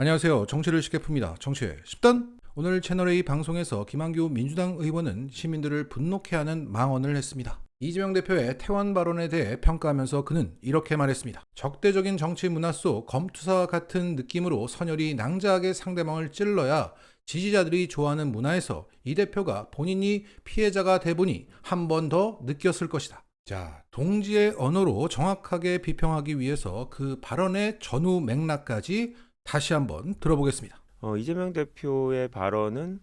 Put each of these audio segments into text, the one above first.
안녕하세요. 정치를 쉽게 풉니다. 정치의 10단. 오늘 채널A 방송에서 김한규 민주당 의원은 시민들을 분노케 하는 망언을 했습니다. 이재명 대표의 퇴원 발언에 대해 평가하면서 그는 이렇게 말했습니다. 적대적인 정치 문화 속 검투사 같은 느낌으로 선열이 낭자하게 상대방을 찔러야 지지자들이 좋아하는 문화에서 이 대표가 본인이 피해자가 돼보니 한 번 더 느꼈을 것이다. 자, 동지의 언어로 정확하게 비평하기 위해서 그 발언의 전후 맥락까지 다시 한번 들어보겠습니다. 이재명 대표의 발언은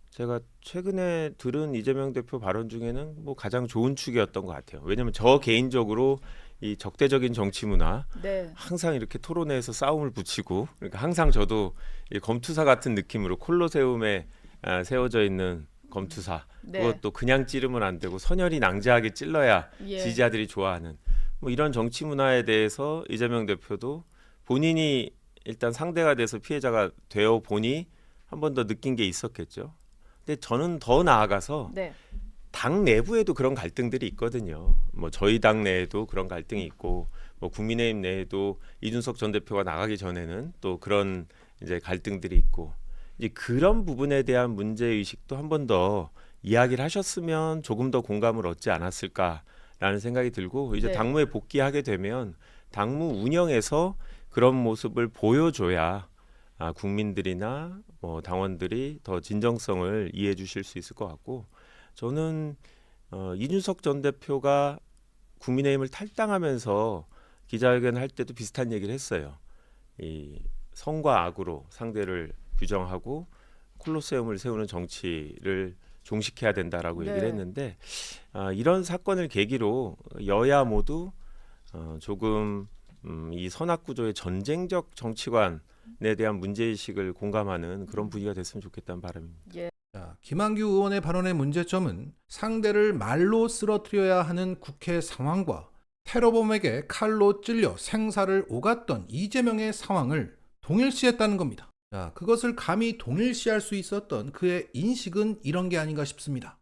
제가 최근에 들은 이재명 대표 발언 중에는 뭐 가장 좋은 축이었던 것 같아요. 왜냐하면 저 개인적으로 이 적대적인 정치 문화, 항상 이렇게 토론회에서 싸움을 붙이고, 그러니까 항상 저도 이 검투사 같은 느낌으로 콜로세움에 세워져 있는 검투사, 그것도 그냥 찌르면 안 되고 선열이 낭자하게 찔러야 지지자들이 좋아하는 뭐 이런 정치 문화에 대해서 이재명 대표도 본인이 일단 상대가 돼서 피해자가 되어 보니 한 번 더 느낀 게 있었겠죠. 근데 저는 더 나아가서 당 내부에도 그런 갈등들이 있거든요. 뭐 저희 당 내에도 그런 갈등이 있고, 뭐 국민의힘 내에도 이준석 전 대표가 나가기 전에는 또 그런 이제 갈등들이 있고, 이제 그런 부분에 대한 문제 의식도 한 번 더 이야기를 하셨으면 조금 더 공감을 얻지 않았을까라는 생각이 들고, 이제 당무에 복귀하게 되면 당무 운영에서 그런 모습을 보여줘야 국민들이나 뭐 당원들이 더 진정성을 이해해 주실 수 있을 것 같고, 저는 이준석 전 대표가 국민의힘을 탈당하면서 기자회견 할 때도 비슷한 얘기를 했어요. 이 성과 악으로 상대를 규정하고 콜로세움을 세우는 정치를 종식해야 된다라고 얘기를 했는데, 이런 사건을 계기로 여야 모두 조금 이 선악구조의 전쟁적 정치관에 대한 문제의식을 공감하는 그런 분위기가 됐으면 좋겠다는 바람입니다. 자, 김한규 의원의 발언의 문제점은 상대를 말로 쓰러뜨려야 하는 국회 상황과 테러범에게 칼로 찔려 생사를 오갔던 이재명의 상황을 동일시했다는 겁니다. 자, 그것을 감히 동일시할 수 있었던 그의 인식은 이런 게 아닌가 싶습니다.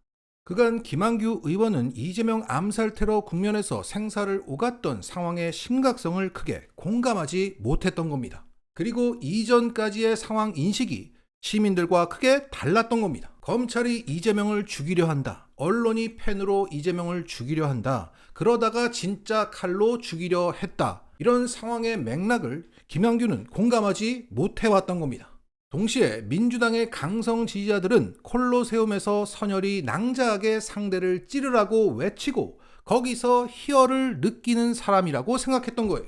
그간 김한규 의원은 이재명 암살 테러 국면에서 생사를 오갔던 상황의 심각성을 크게 공감하지 못했던 겁니다. 그리고 이전까지의 상황 인식이 시민들과 크게 달랐던 겁니다. 검찰이 이재명을 죽이려 한다. 언론이 펜으로 이재명을 죽이려 한다. 그러다가 진짜 칼로 죽이려 했다. 이런 상황의 맥락을 김한규는 공감하지 못해왔던 겁니다. 동시에 민주당의 강성 지지자들은 콜로세움에서 선열이 낭자하게 상대를 찌르라고 외치고 거기서 희열을 느끼는 사람이라고 생각했던 거예요.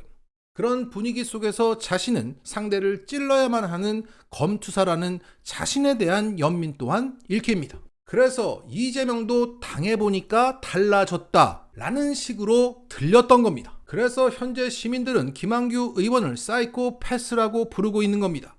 그런 분위기 속에서 자신은 상대를 찔러야만 하는 검투사라는 자신에 대한 연민 또한 읽힙니다. 그래서 이재명도 당해보니까 달라졌다라는 식으로 들렸던 겁니다. 그래서 현재 시민들은 김한규 의원을 사이코패스라고 부르고 있는 겁니다.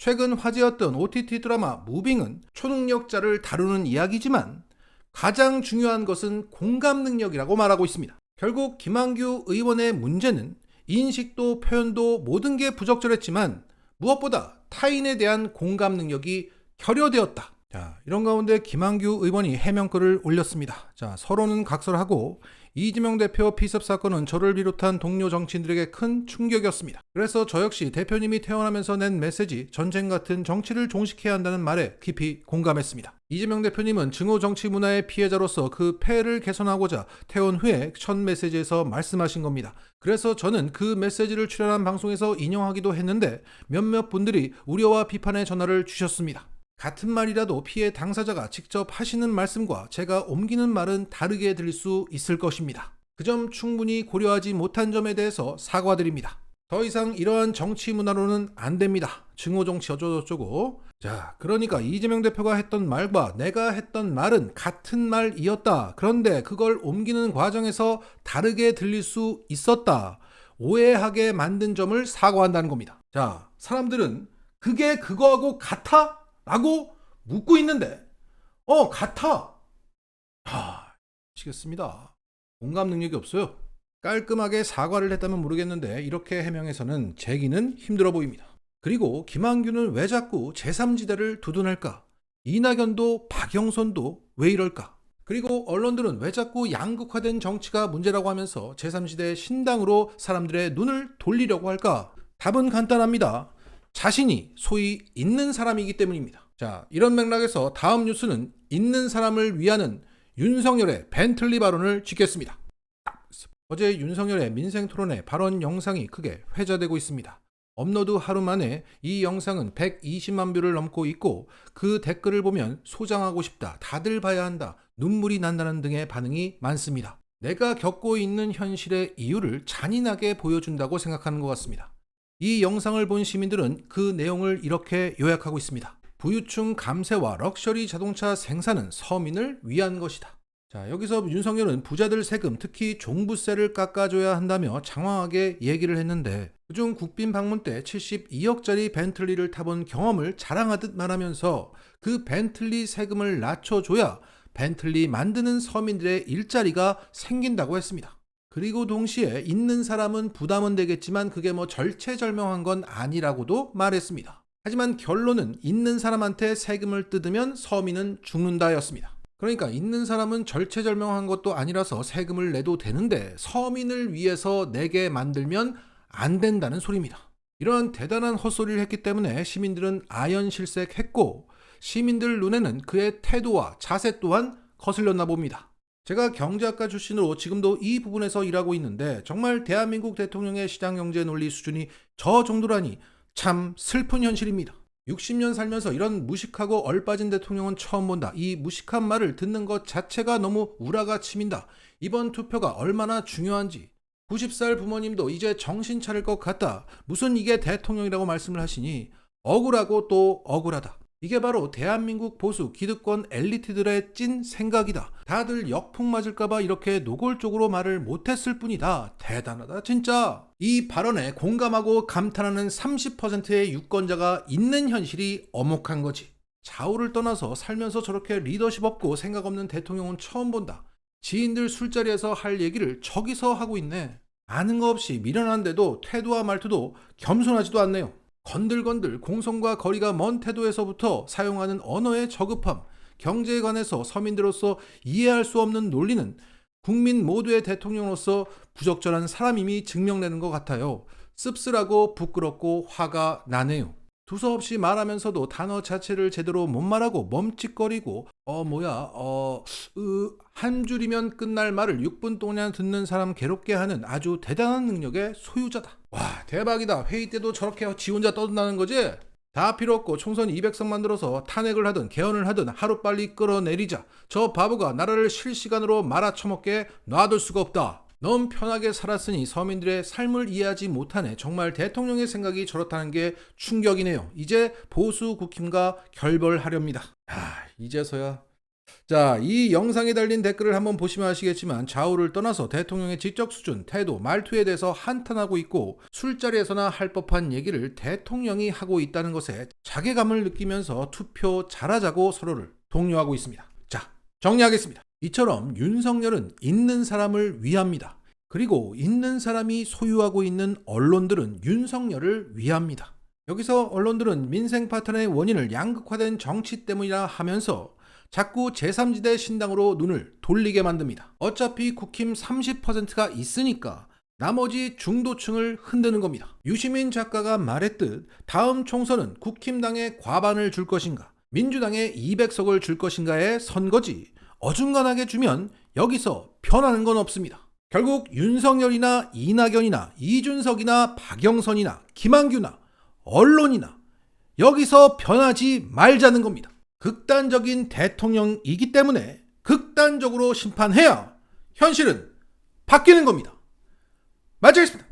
최근 화제였던 OTT 드라마 무빙은 초능력자를 다루는 이야기지만 가장 중요한 것은 공감 능력이라고 말하고 있습니다. 결국 김한규 의원의 문제는 인식도 표현도 모든 게 부적절했지만 무엇보다 타인에 대한 공감 능력이 결여되었다. 자, 이런 가운데 김한규 의원이 해명글을 올렸습니다. 자, 서로는 각설하고 이재명 대표 피습 사건은 저를 비롯한 동료 정치인들에게 큰 충격이었습니다. 그래서 저 역시 대표님이 퇴원하면서 낸 메시지 전쟁 같은 정치를 종식해야 한다는 말에 깊이 공감했습니다. 이재명 대표님은 증오 정치 문화의 피해자로서 그 폐해를 개선하고자 퇴원 후에 첫 메시지에서 말씀하신 겁니다. 그래서 저는 그 메시지를 출연한 방송에서 인용하기도 했는데 몇몇 분들이 우려와 비판의 전화를 주셨습니다. 같은 말이라도 피해 당사자가 직접 하시는 말씀과 제가 옮기는 말은 다르게 들릴 수 있을 것입니다. 그 점 충분히 고려하지 못한 점에 대해서 사과드립니다. 더 이상 이러한 정치 문화로는 안 됩니다. 증오 정치 어쩌고저쩌고. 자, 그러니까 이재명 대표가 했던 말과 내가 했던 말은 같은 말이었다. 그런데 그걸 옮기는 과정에서 다르게 들릴 수 있었다. 오해하게 만든 점을 사과한다는 겁니다. 자, 사람들은 그게 그거하고 같아? 라고 묻고 있는데 같아. 미치겠습니다. 공감 능력이 없어요. 깔끔하게 사과를 했다면 모르겠는데 이렇게 해명해서는 재기는 힘들어 보입니다. 그리고 김한규는 왜 자꾸 제3지대를 두둔할까? 이낙연도 박영선도 왜 이럴까? 그리고 언론들은 왜 자꾸 양극화된 정치가 문제라고 하면서 제3지대 신당으로 사람들의 눈을 돌리려고 할까? 답은 간단합니다. 자신이 소위 있는 사람이기 때문입니다. 자, 이런 맥락에서 다음 뉴스는 있는 사람을 위하는 윤석열의 벤틀리 발언을 짚겠습니다. 어제 윤석열의 민생토론회 발언 영상이 크게 회자되고 있습니다. 업로드 하루 만에 이 영상은 120만 뷰를 넘고 있고 그 댓글을 보면 소장하고 싶다, 다들 봐야 한다, 눈물이 난다는 등의 반응이 많습니다. 내가 겪고 있는 현실의 이유를 잔인하게 보여준다고 생각하는 것 같습니다. 이 영상을 본 시민들은 그 내용을 이렇게 요약하고 있습니다. 부유층 감세와 럭셔리 자동차 생산은 서민을 위한 것이다. 자, 여기서 윤석열은 부자들 세금, 특히 종부세를 깎아줘야 한다며 장황하게 얘기를 했는데 그중 국빈 방문 때 72억짜리 벤틀리를 타본 경험을 자랑하듯 말하면서 그 벤틀리 세금을 낮춰줘야 벤틀리 만드는 서민들의 일자리가 생긴다고 했습니다. 그리고 동시에 있는 사람은 부담은 되겠지만 그게 뭐 절체절명한 건 아니라고도 말했습니다. 하지만 결론은 있는 사람한테 세금을 뜯으면 서민은 죽는다였습니다. 그러니까 있는 사람은 절체절명한 것도 아니라서 세금을 내도 되는데 서민을 위해서 내게 만들면 안 된다는 소리입니다. 이러한 대단한 헛소리를 했기 때문에 시민들은 아연실색했고 시민들 눈에는 그의 태도와 자세 또한 거슬렸나 봅니다. 제가 경제학과 출신으로 지금도 이 부분에서 일하고 있는데 정말 대한민국 대통령의 시장경제 논리 수준이 저 정도라니 참 슬픈 현실입니다. 60년 살면서 이런 무식하고 얼빠진 대통령은 처음 본다. 이 무식한 말을 듣는 것 자체가 너무 우라가 치민다. 이번 투표가 얼마나 중요한지. 90살 부모님도 이제 정신 차릴 것 같다. 무슨 이게 대통령이라고 말씀을 하시니 억울하고 또 억울하다. 이게 바로 대한민국 보수 기득권 엘리트들의 찐 생각이다. 다들 역풍 맞을까봐 이렇게 노골적으로 말을 못했을 뿐이다. 대단하다 진짜. 이 발언에 공감하고 감탄하는 30%의 유권자가 있는 현실이 엄혹한 거지. 좌우를 떠나서 살면서 저렇게 리더십 없고 생각 없는 대통령은 처음 본다. 지인들 술자리에서 할 얘기를 저기서 하고 있네. 아는 거 없이 미련한데도 태도와 말투도 겸손하지도 않네요. 건들건들 공성과 거리가 먼 태도에서부터 사용하는 언어의 저급함, 경제에 관해서 서민들로서 이해할 수 없는 논리는 국민 모두의 대통령으로서 부적절한 사람임이 증명되는 것 같아요. 씁쓸하고 부끄럽고 화가 나네요. 두서없이 말하면서도 단어 자체를 제대로 못 말하고 멈칫거리고 한 줄이면 끝날 말을 6분 동안 듣는 사람 괴롭게 하는 아주 대단한 능력의 소유자다. 와, 대박이다. 회의 때도 저렇게 지 혼자 떠든다는 거지? 다 필요 없고 총선 200석 만들어서 탄핵을 하든 개헌을 하든 하루빨리 끌어내리자. 저 바보가 나라를 실시간으로 말아쳐먹게 놔둘 수가 없다. 너무 편하게 살았으니 서민들의 삶을 이해하지 못하네. 정말 대통령의 생각이 저렇다는 게 충격이네요. 이제 보수 국힘과 결별하렵니다. 이제서야. 자, 이 영상에 달린 댓글을 한번 보시면 아시겠지만 좌우를 떠나서 대통령의 지적 수준, 태도, 말투에 대해서 한탄하고 있고 술자리에서나 할 법한 얘기를 대통령이 하고 있다는 것에 자괴감을 느끼면서 투표 잘하자고 서로를 독려하고 있습니다. 자, 정리하겠습니다. 이처럼 윤석열은 있는 사람을 위합니다. 그리고 있는 사람이 소유하고 있는 언론들은 윤석열을 위합니다. 여기서 언론들은 민생 파탄의 원인을 양극화된 정치 때문이라 하면서 자꾸 제3지대 신당으로 눈을 돌리게 만듭니다. 어차피 국힘 30%가 있으니까 나머지 중도층을 흔드는 겁니다. 유시민 작가가 말했듯 다음 총선은 국힘당에 과반을 줄 것인가, 민주당에 200석을 줄 것인가의 선거지. 어중간하게 주면 여기서 변하는 건 없습니다. 결국 윤석열이나 이낙연이나 이준석이나 박영선이나 김한규나 언론이나 여기서 변하지 말자는 겁니다. 극단적인 대통령이기 때문에 극단적으로 심판해야 현실은 바뀌는 겁니다. 마치겠습니다.